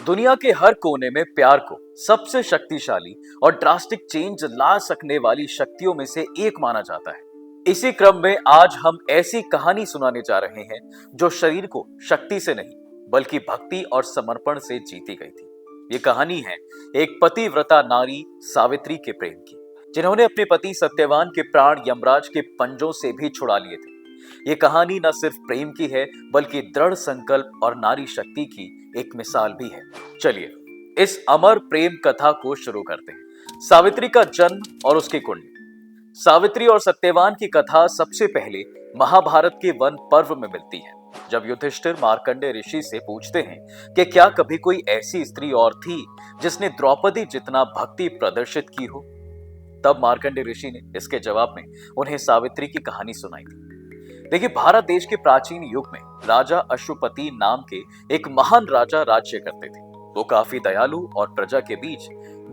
दुनिया के हर कोने में प्यार को सबसे शक्तिशाली और ड्रास्टिक चेंज ला सकने वाली शक्तियों में से एक माना जाता है। इसी क्रम में आज हम ऐसी कहानी सुनाने जा रहे हैं जो शरीर को शक्ति से नहीं बल्कि भक्ति और समर्पण से जीती गई थी। ये कहानी है एक पतिव्रता नारी सावित्री के प्रेम की, जिन्होंने अपने पति सत्यवान के प्राण यमराज के पंजों से भी छुड़ा लिए थे। ये कहानी न सिर्फ प्रेम की है बल्कि दृढ़ संकल्प और नारी शक्ति की एक मिसाल भी है। चलिए इस अमर प्रेम कथा को शुरू करते हैं। सावित्री का जन्म और उसकी कुंडली। सावित्री और सत्यवान की कथा सबसे पहले महाभारत के वन पर्व में मिलती है, जब युधिष्ठिर मार्कंडेय ऋषि से पूछते हैं कि क्या कभी कोई ऐसी स्त्री और थी जिसने द्रौपदी जितना भक्ति प्रदर्शित की हो। तब मार्कंडेय ऋषि ने इसके जवाब में उन्हें सावित्री की कहानी सुनाई थी। देखिए, भारत देश के प्राचीन युग में राजा अश्वपति नाम के एक महान राजा राज्य करते थे। वो काफी दयालु और प्रजा के बीच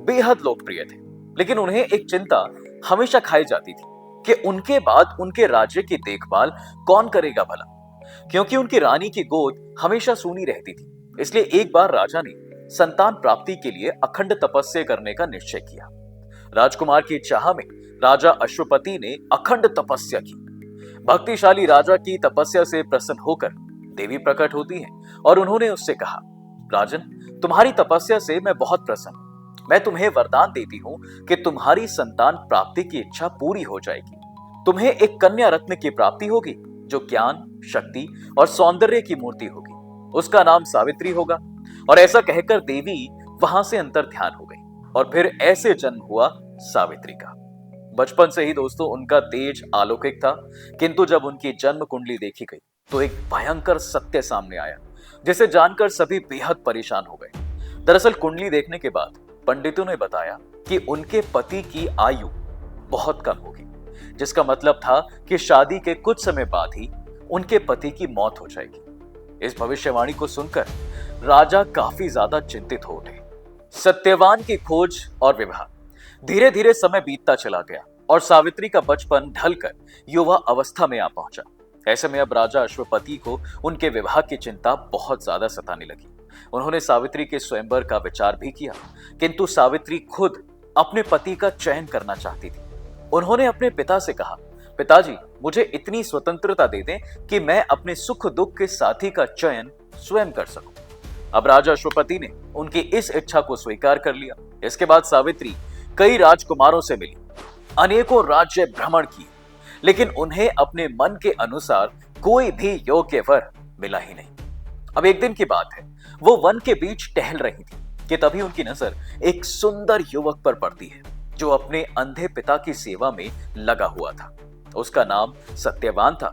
बेहद लोकप्रिय थे, लेकिन उन्हें एक चिंता हमेशा खाई जाती थी कि उनके बाद उनके राज्य की देखभाल कौन करेगा भला, क्योंकि उनकी रानी की गोद हमेशा सूनी रहती थी। इसलिए एक बार राजा ने संतान प्राप्ति के लिए अखंड तपस्या करने का निश्चय किया। राजकुमार की चाह में राजा अश्वपति ने अखंड तपस्या की। भक्तिशाली राजा की तपस्या से प्रसन्न होकर देवी प्रकट होती हैं और उन्होंने उससे कहा, राजन, तुम्हारी तपस्या से मैं बहुत प्रसन्न हूं। मैं तुम्हें वरदान देती हूं कि तुम्हारी संतान प्राप्ति की इच्छा पूरी हो जाएगी। तुम्हें एक कन्या रत्न की प्राप्ति होगी जो ज्ञान, शक्ति और सौंदर्य की मूर्ति होगी। उसका नाम सावित्री होगा। और ऐसा कहकर देवी वहां से अंतर ध्यान हो गई और फिर ऐसे जन्म हुआ सावित्री का। बचपन से ही दोस्तों उनका तेज अलौकिक था, किंतु जब उनकी जन्म कुंडली देखी गई तो एक भयंकर सत्य सामने आया, जिसे जानकर सभी बेहद परेशान हो गए। दरअसल कुंडली देखने के बाद पंडितों ने बताया कि उनके पति की आयु बहुत कम होगी, जिसका मतलब था कि शादी के कुछ समय बाद ही उनके पति की मौत हो जाएगी। इस भविष्यवाणी को सुनकर राजा काफी ज्यादा चिंतित हो उठे। सत्यवान की खोज और विवाह। धीरे धीरे समय बीतता चला गया और सावित्री का बचपन ढलकर युवा अवस्था में आ पहुंचा। ऐसे में अब राजा अश्वपति को उनके विवाह की चिंता बहुत ज्यादा सताने लगी। उन्होंने सावित्री के स्वयंवर का विचार भी किया, किंतु सावित्री खुद अपने पति का चयन करना चाहती थी। उन्होंने अपने पिता से कहा, पिताजी, मुझे इतनी स्वतंत्रता दे दें कि मैं अपने सुख दुख के साथी का चयन स्वयं कर सकूं। अब राजा अश्वपति ने उनकी इस इच्छा को स्वीकार कर लिया। इसके बाद सावित्री कई राजकुमारों से मिली, अनेकों राज्य भ्रमण किए, लेकिन उन्हें अपने मन के अनुसार कोई भी योग्य वर मिला ही नहीं। अब एक दिन की बात है, वो वन के बीच टहल रही थी कि तभी उनकी नजर एक सुंदर युवक पर पड़ती है जो अपने अंधे पिता की सेवा में लगा हुआ था। उसका नाम सत्यवान था।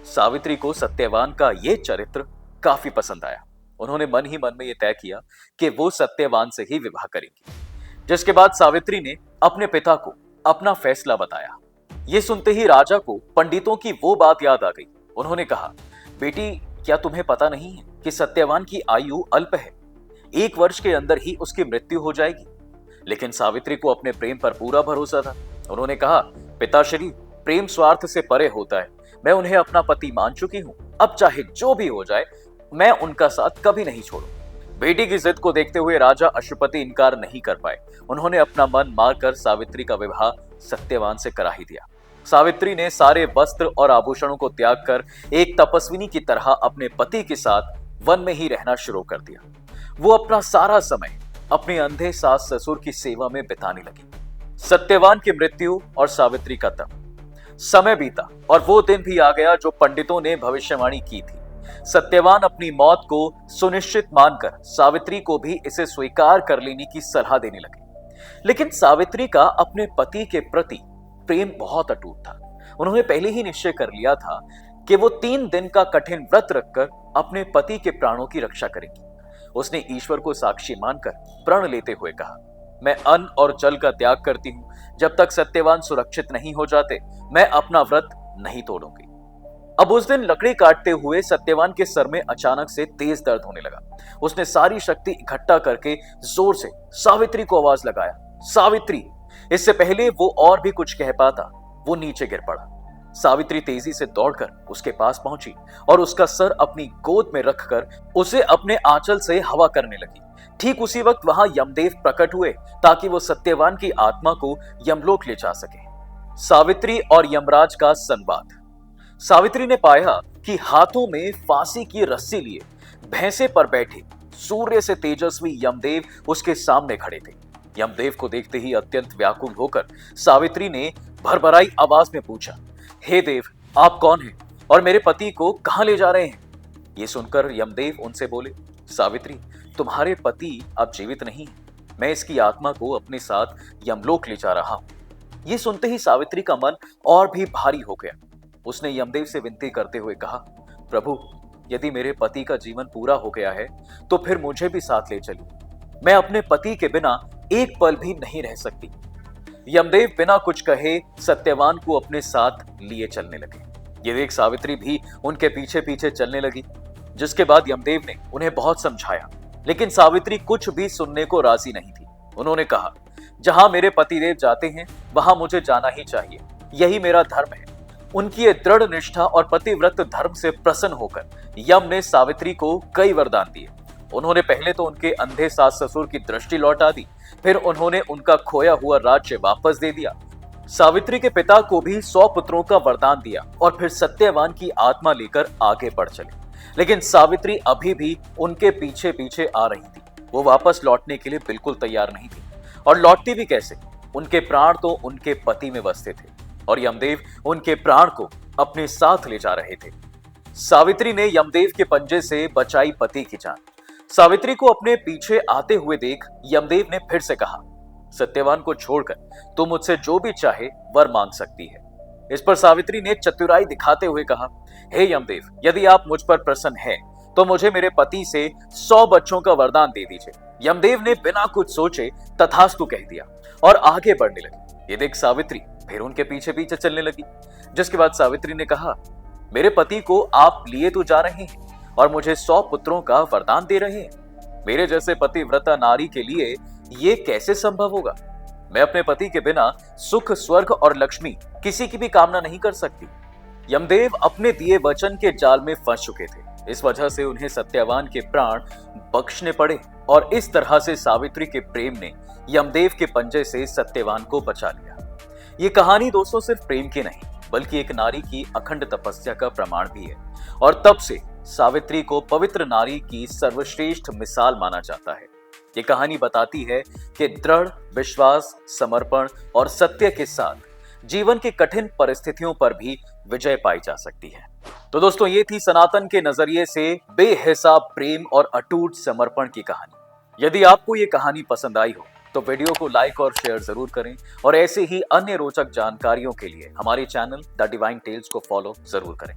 सावित्री को सत्यवान का ये चरित्र काफी पसंद आया। उन्होंने मन ही मन में यह तय किया कि वो सत्यवान से ही विवाह करेंगी। जिसके बाद सावित्री ने अपने पिता को अपना फैसला बताया। ये सुनते ही राजा को पंडितों की वो बात याद आ गई। उन्होंने कहा, बेटी, क्या तुम्हें पता नहीं है कि सत्यवान की आयु अल्प है? 1 वर्ष के अंदर ही उसकी मृत्यु हो जाएगी। लेकिन सावित्री को अपने प्रेम पर पूरा भरोसा था। उन्होंने कहा, पिताश्री, प्रेम स्वार्थ से परे होता है। मैं उन्हें अपना पति मान चुकी हूं। अब चाहे जो भी हो जाए, मैं उनका साथ कभी नहीं छोड़ूं। बेटी की जिद को देखते हुए राजा अश्वपति इनकार नहीं कर पाए। उन्होंने अपना मन मारकर सावित्री का विवाह सत्यवान से करा ही दिया। सावित्री ने सारे वस्त्र और आभूषणों को त्याग कर एक तपस्विनी की तरह अपने पति के साथ वन में ही रहना शुरू कर दिया। वो अपना सारा समय अपने अंधे सास ससुर की सेवा में बिताने लगी। सत्यवान की मृत्यु और सावित्री का तप। समय बीता और वो दिन भी आ गया जो पंडितों ने भविष्यवाणी की थी। सत्यवान अपनी मौत को सुनिश्चित मानकर सावित्री को भी इसे स्वीकार कर लेने की सलाह देने लगे। लेकिन सावित्री का अपने पति के प्रति प्रेम बहुत अटूट था। उन्होंने पहले ही निश्चय कर लिया था कि वो 3 दिन का कठिन व्रत रखकर अपने पति के प्राणों की रक्षा करेंगी। उसने ईश्वर को साक्षी मानकर प्रण लेते हुए कहा, मैं अन्न और जल का त्याग करती हूं। जब तक सत्यवान सुरक्षित नहीं हो जाते, मैं अपना व्रत नहीं तोड़ूंगी। अब उस दिन लकड़ी काटते हुए सत्यवान के सर में अचानक से तेज दर्द होने लगा। उसने सारी शक्ति इकट्ठा करके जोर से सावित्री को आवाज लगाया, सावित्री। इससे पहले वो और भी कुछ कह पाता, वो नीचे गिर पड़ा। सावित्री तेजी से दौड़कर उसके पास पहुंची और उसका सर अपनी गोद में रखकर उसे अपने आंचल से हवा करने लगी। ठीक उसी वक्त वहां यमदेव प्रकट हुए ताकि वो सत्यवान की आत्मा को यमलोक ले जा सके। सावित्री और यमराज का संवाद। सावित्री ने पाया कि हाथों में फांसी की रस्सी लिए भैंसे पर बैठे सूर्य से तेजस्वी यमदेव उसके सामने खड़े थे। यमदेव को देखते ही अत्यंत व्याकुल होकर सावित्री ने भरभराई आवाज में पूछा, हे देव, आप कौन हैं और मेरे पति को कहां ले जा रहे हैं? ये सुनकर यमदेव उनसे बोले, सावित्री, तुम्हारे पति अब जीवित नहीं है। मैं इसकी आत्मा को अपने साथ यमलोक ले जा रहा हूं। ये सुनते ही सावित्री का मन और भी भारी हो गया। उसने यमदेव से विनती करते हुए कहा, प्रभु, यदि मेरे पति का जीवन पूरा हो गया है तो फिर मुझे भी साथ ले चलिए। मैं अपने पति के बिना एक पल भी नहीं रह सकती। यमदेव बिना कुछ कहे सत्यवान को अपने साथ लिए चलने लगे। ये देख सावित्री भी उनके पीछे पीछे चलने लगी। जिसके बाद यमदेव ने उन्हें बहुत समझाया, लेकिन सावित्री कुछ भी सुनने को राजी नहीं थी। उन्होंने कहा, जहां मेरे पतिदेव जाते हैं वहां मुझे जाना ही चाहिए, यही मेरा धर्म है। उनकी ये दृढ़ निष्ठा और पतिव्रत धर्म से प्रसन्न होकर यम ने सावित्री को कई वरदान दिए। उन्होंने पहले तो उनके अंधे सास ससुर की दृष्टि लौटा दी, फिर उन्होंने उनका खोया हुआ राज्य वापस दे दिया। सावित्री के पिता को भी 100 पुत्रों का वरदान दिया और फिर सत्यवान की आत्मा लेकर आगे बढ़ चले। लेकिन सावित्री अभी भी उनके पीछे पीछे आ रही थी। वो वापस लौटने के लिए बिल्कुल तैयार नहीं थी। और लौटती भी कैसे? उनके प्राण तो उनके पति में बसते थे और यमदेव उनके प्राण को अपने साथ ले जा रहे थे। सावित्री ने यमदेव के पंजे से बचाई पति की जान। सावित्री को अपने पीछे आते हुए देख यमदेव ने फिर से कहा, सत्यवान को छोड़कर तुम मुझसे जो भी चाहे वर मांग सकती है। इस पर सावित्री ने चतुराई दिखाते हुए कहा, हे यमदेव, यदि आप मुझ पर प्रसन्न हैं तो मुझे मेरे पति से 100 बच्चों का वरदान दे दीजिए। यमदेव ने बिना कुछ सोचे तथास्तु कह दिया और आगे बढ़ने लगे। ये देख सावित्री फिर उनके पीछे पीछे चलने लगी। जिसके बाद सावित्री ने कहा, मेरे पति को आप लिए तो जा रहे हैं और मुझे 100 पुत्रों का वरदान दे रहे हैं। मेरे जैसे पतिव्रता नारी के लिए ये कैसे संभव होगा? मैं अपने पति के बिना सुख, स्वर्ग और लक्ष्मी किसी की भी कामना नहीं कर सकती। यमदेव अपने दिए वचन के जाल में फंस चुके थे। इस वजह से उन्हें सत्यवान के प्राण बख्शने पड़े और इस तरह से सावित्री के प्रेम ने यमदेव के पंजे से सत्यवान को बचा लिया। ये कहानी दोस्तों सिर्फ प्रेम की नहीं, बल्कि एक नारी की अखंड तपस्या का प्रमाण भी है। और तब से सावित्री को पवित्र नारी की सर्वश्रेष्ठ मिसाल माना जाता है। ये कहानी बताती है कि दृढ़ विश्वास, समर्पण और सत्य के साथ जीवन की कठिन परिस्थितियों पर भी विजय पाई जा सकती है। तो दोस्तों, ये थी सनातन के नजरिए से बेहिसाब प्रेम और अटूट समर्पण की कहानी। यदि आपको ये कहानी पसंद आई हो तो वीडियो को लाइक और शेयर जरूर करें और ऐसे ही अन्य रोचक जानकारियों के लिए हमारे चैनल द डिवाइन टेल्स को फॉलो जरूर करें।